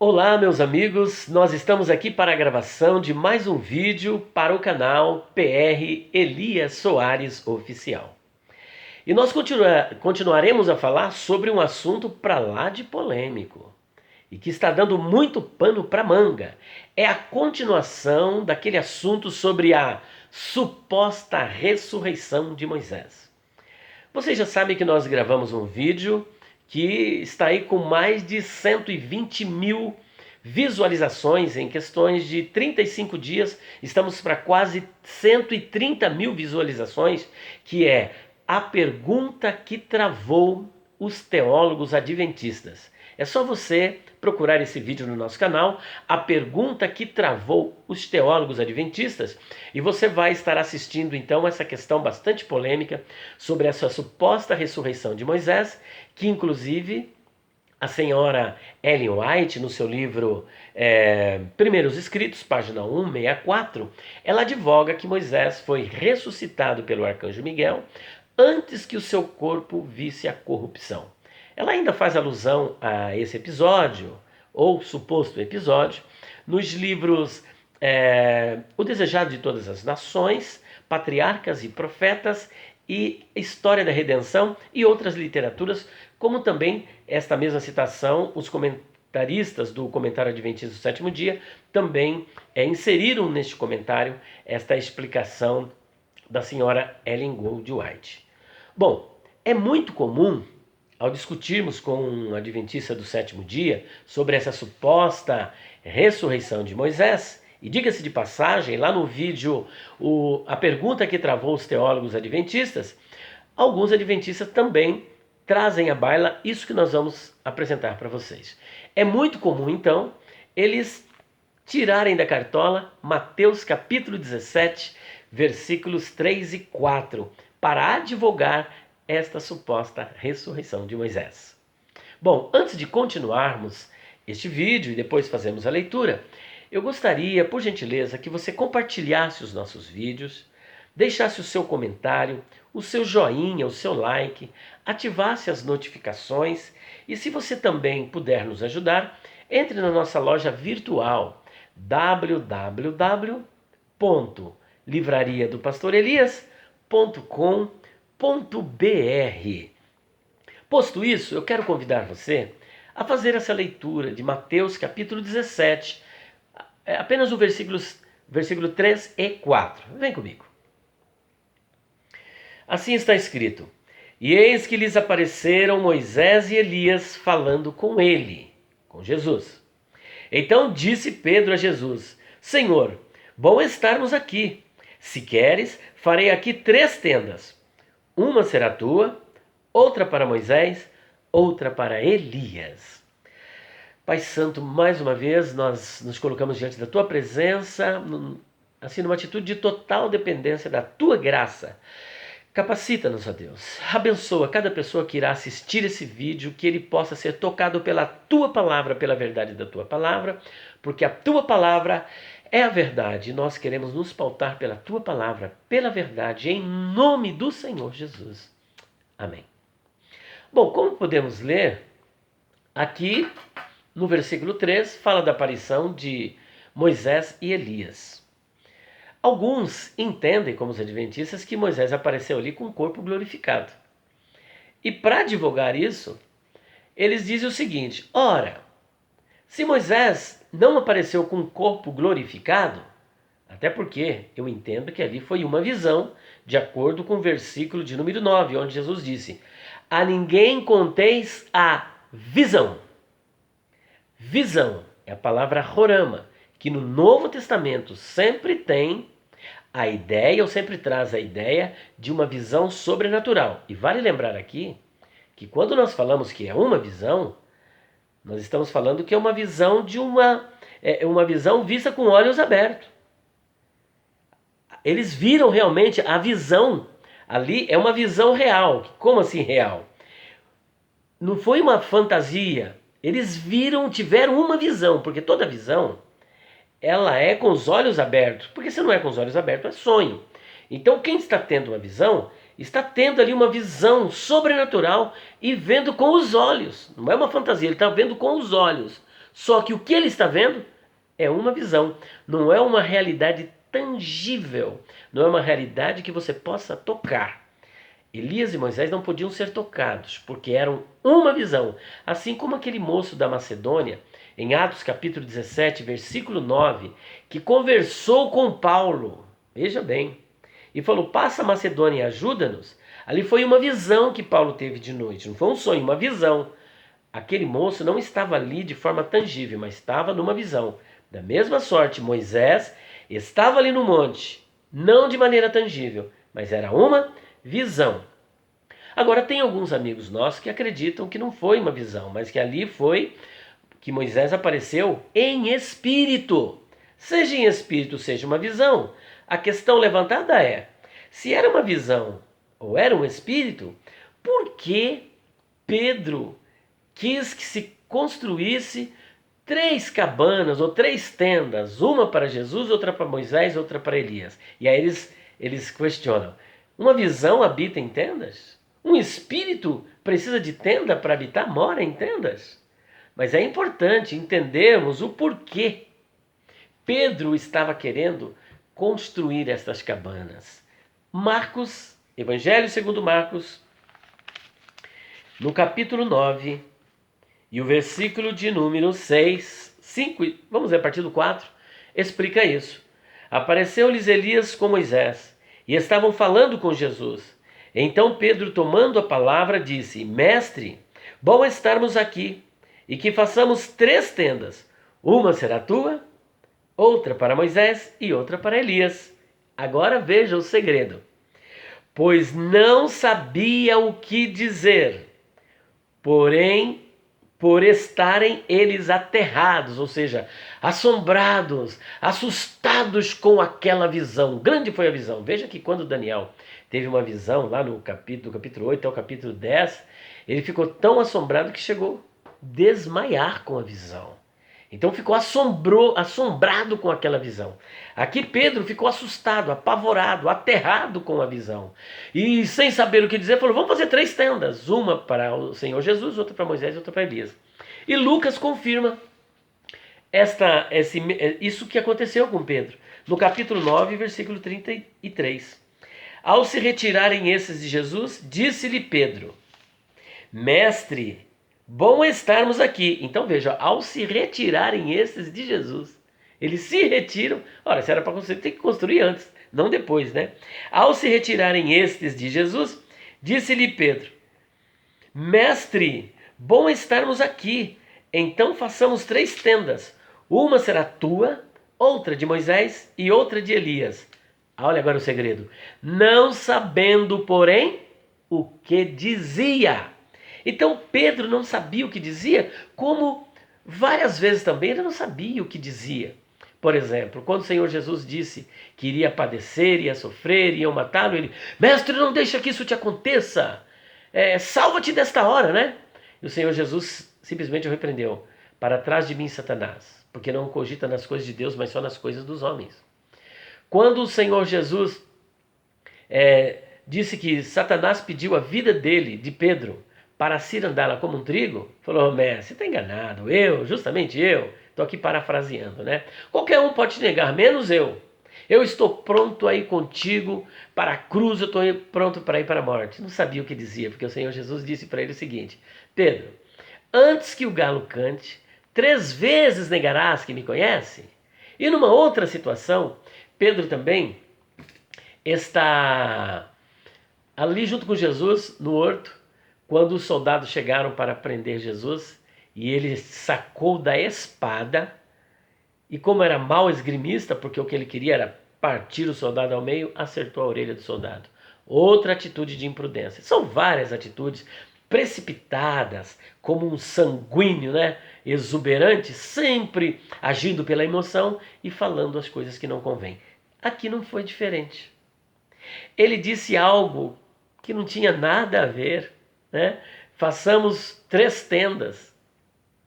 Olá, meus amigos, nós estamos aqui para a gravação de mais um vídeo para o canal PR Elias Soares Oficial. E nós continuaremos a falar sobre um assunto para lá de polêmico e que está dando muito pano para manga. É a continuação daquele assunto sobre a suposta ressurreição de Moisés. Vocês já sabem que nós gravamos um vídeo que está aí com mais de 120 mil visualizações em questões de 35 dias. Estamos para quase 130 mil visualizações, que é a pergunta que travou os teólogos adventistas. É só você procurar esse vídeo no nosso canal, a pergunta que travou os teólogos adventistas, e você vai estar assistindo então essa questão bastante polêmica sobre essa suposta ressurreição de Moisés, que inclusive a senhora Ellen White, no seu livro Primeiros Escritos, página 164, ela advoga que Moisés foi ressuscitado pelo arcanjo Miguel antes que o seu corpo visse a corrupção. Ela ainda faz alusão a esse episódio, ou suposto episódio, nos livros O Desejado de Todas as Nações, Patriarcas e Profetas e História da Redenção e outras literaturas, como também esta mesma citação, os comentaristas do Comentário Adventista do Sétimo Dia também inseriram neste comentário esta explicação da senhora Ellen Gold White. Bom, é muito comum, ao discutirmos com um adventista do sétimo dia sobre essa suposta ressurreição de Moisés, e diga-se de passagem, lá no vídeo a pergunta que travou os teólogos adventistas, alguns adventistas também trazem à baila isso que nós vamos apresentar para vocês. É muito comum, então, eles tirarem da cartola Mateus capítulo 17, versículos 3 e 4, para advogar esta suposta ressurreição de Moisés. Bom, antes de continuarmos este vídeo e depois fazermos a leitura, eu gostaria, por gentileza, que você compartilhasse os nossos vídeos, deixasse o seu comentário, o seu joinha, o seu like, ativasse as notificações e, se você também puder nos ajudar, entre na nossa loja virtual www.livrariadopastorelias.com.br. Posto isso, eu quero convidar você a fazer essa leitura de Mateus capítulo 17, apenas o versículo 3 e 4. Vem comigo. Assim está escrito: E eis que lhes apareceram Moisés e Elias falando com ele, com Jesus. Então disse Pedro a Jesus: Senhor, bom estarmos aqui. Se queres, farei aqui 3 tendas. Uma será tua, outra para Moisés, outra para Elias. Pai Santo, mais uma vez nós nos colocamos diante da tua presença, assim numa atitude de total dependência da tua graça. Capacita-nos, ó Deus. Abençoa cada pessoa que irá assistir esse vídeo, que ele possa ser tocado pela tua palavra, pela verdade da tua palavra, porque a tua palavra é a verdade. E nós queremos nos pautar pela tua palavra, pela verdade, em nome do Senhor Jesus. Amém. Bom, como podemos ler, aqui no versículo 3 fala da aparição de Moisés e Elias. Alguns entendem, como os adventistas, que Moisés apareceu ali com o corpo glorificado. E para divulgar isso, eles dizem o seguinte: ora, se Moisés não apareceu com o corpo glorificado, até porque eu entendo que ali foi uma visão, de acordo com o versículo de número 9, onde Jesus disse: a ninguém conteis a visão. Visão é a palavra horama, que no Novo Testamento sempre tem a ideia, ou sempre traz a ideia de uma visão sobrenatural. E vale lembrar aqui que quando nós falamos que é uma visão, nós estamos falando que é uma visão de uma visão vista com olhos abertos. Eles viram realmente a visão ali, é uma visão real. Como assim real? Não foi uma fantasia. Eles viram, tiveram uma visão, porque toda visão ela é com os olhos abertos, porque se não é com os olhos abertos, é sonho. Então quem está tendo uma visão, está tendo ali uma visão sobrenatural e vendo com os olhos. Não é uma fantasia, ele está vendo com os olhos. Só que o que ele está vendo é uma visão, não é uma realidade tangível, não é uma realidade que você possa tocar. Elias e Moisés não podiam ser tocados, porque eram uma visão. Assim como aquele moço da Macedônia, em Atos capítulo 17, versículo 9, que conversou com Paulo, veja bem, e falou, passa a Macedônia e ajuda-nos. Ali foi uma visão que Paulo teve de noite, não foi um sonho, uma visão. Aquele moço não estava ali de forma tangível, mas estava numa visão. Da mesma sorte, Moisés estava ali no monte, não de maneira tangível, mas era uma visão. Agora, tem alguns amigos nossos que acreditam que não foi uma visão, mas que ali foi que Moisés apareceu em espírito. Seja em espírito, seja uma visão. A questão levantada é, se era uma visão ou era um espírito, por que Pedro quis que se construísse 3 cabanas ou 3 tendas, uma para Jesus, outra para Moisés, outra para Elias? E aí eles questionam, uma visão habita em tendas? Um espírito precisa de tenda para habitar? Mora em tendas? Mas é importante entendermos o porquê Pedro estava querendo construir estas cabanas. Marcos, Evangelho segundo Marcos, no capítulo 9, e o versículo de número 6, 5, vamos ver a partir do 4, explica isso. Apareceu-lhes Elias com Moisés, e estavam falando com Jesus. Então Pedro, tomando a palavra, disse, Mestre, bom estarmos aqui, e que façamos 3 tendas. Uma será tua, outra para Moisés e outra para Elias. Agora veja o segredo. Pois não sabia o que dizer, porém, por estarem eles aterrados, ou seja, assombrados, assustados com aquela visão. Grande foi a visão. Veja que quando Daniel teve uma visão, lá no capítulo 8 até o capítulo 10, ele ficou tão assombrado que chegou a desmaiar com a visão. Então ficou assombrado com aquela visão. Aqui Pedro ficou assustado, apavorado, aterrado com a visão. E sem saber o que dizer, falou, vamos fazer 3 tendas. Uma para o Senhor Jesus, outra para Moisés e outra para Elias. E Lucas confirma isso que aconteceu com Pedro. No capítulo 9, versículo 33. Ao se retirarem esses de Jesus, disse-lhe Pedro, Mestre, bom estarmos aqui. Então veja, ao se retirarem esses de Jesus, eles se retiram. Ora, se era para construir, tem que construir antes, não depois, né? Ao se retirarem estes de Jesus, disse-lhe Pedro, Mestre, bom estarmos aqui. Então façamos 3 tendas. Uma será tua, outra de Moisés e outra de Elias. Olha agora o segredo. Não sabendo, porém, o que dizia. Então Pedro não sabia o que dizia, como várias vezes também ele não sabia o que dizia. Por exemplo, quando o Senhor Jesus disse que iria padecer, ia sofrer, iam matá-lo, ele, Mestre, não deixa que isso te aconteça, salva-te desta hora, né? E o Senhor Jesus simplesmente o repreendeu, para trás de mim, Satanás, porque não cogita nas coisas de Deus, mas só nas coisas dos homens. Quando o Senhor Jesus disse que Satanás pediu a vida dele, de Pedro, para cirandá-la como um trigo, falou, mestre, você está enganado, justamente eu, estou aqui parafraseando, né? Qualquer um pode te negar, menos eu. Eu estou pronto a ir contigo para a cruz, eu estou pronto para ir para a morte. Não sabia o que dizia, porque o Senhor Jesus disse para ele o seguinte, Pedro, antes que o galo cante, 3 vezes negarás que me conhece? E numa outra situação, Pedro também está ali junto com Jesus no horto, quando os soldados chegaram para prender Jesus, e ele sacou da espada, e como era mau esgrimista, porque o que ele queria era partir o soldado ao meio, acertou a orelha do soldado. Outra atitude de imprudência. São várias atitudes precipitadas, como um sanguíneo, né? Exuberante, sempre agindo pela emoção e falando as coisas que não convêm. Aqui não foi diferente. Ele disse algo que não tinha nada a ver, né? Façamos 3 tendas,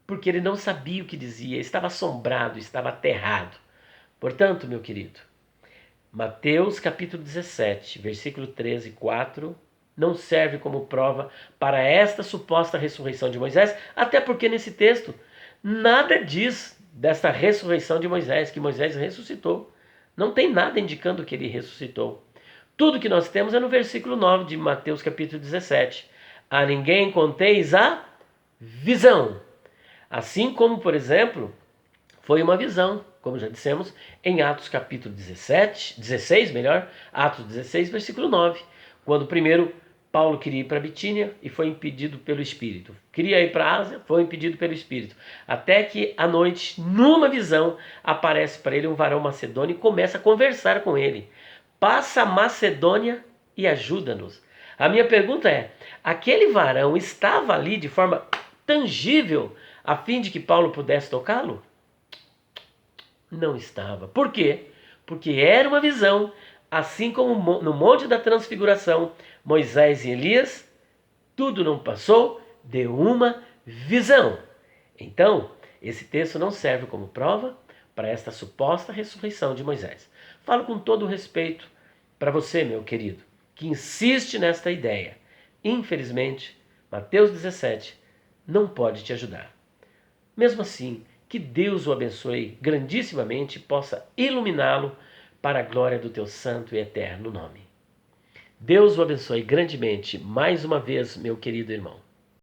porque ele não sabia o que dizia, estava assombrado, estava aterrado. Portanto, meu querido, Mateus capítulo 17, versículo 13 e 4, não serve como prova para esta suposta ressurreição de Moisés, até porque nesse texto Nada diz desta ressurreição de Moisés, que Moisés ressuscitou. Não tem nada indicando que ele ressuscitou. Tudo que nós temos é no versículo 9 de Mateus capítulo 17. A ninguém conteis a visão. Assim como, por exemplo, foi uma visão, como já dissemos, em Atos capítulo 16, Atos 16, versículo 9, quando primeiro Paulo queria ir para Bitínia e foi impedido pelo Espírito. Queria ir para a Ásia, foi impedido pelo Espírito. Até que à noite, numa visão, aparece para ele um varão macedônio e começa a conversar com ele. Passa a Macedônia e ajuda-nos. A minha pergunta é, aquele varão estava ali de forma tangível a fim de que Paulo pudesse tocá-lo? Não estava. Por quê? Porque era uma visão, assim como no Monte da Transfiguração, Moisés e Elias, tudo não passou de uma visão. Então, esse texto não serve como prova para esta suposta ressurreição de Moisés. Falo com todo o respeito para você, meu querido, que insiste nesta ideia. Infelizmente, Mateus 17 não pode te ajudar. Mesmo assim, que Deus o abençoe grandissimamente e possa iluminá-lo para a glória do teu santo e eterno nome. Deus o abençoe grandemente mais uma vez, meu querido irmão.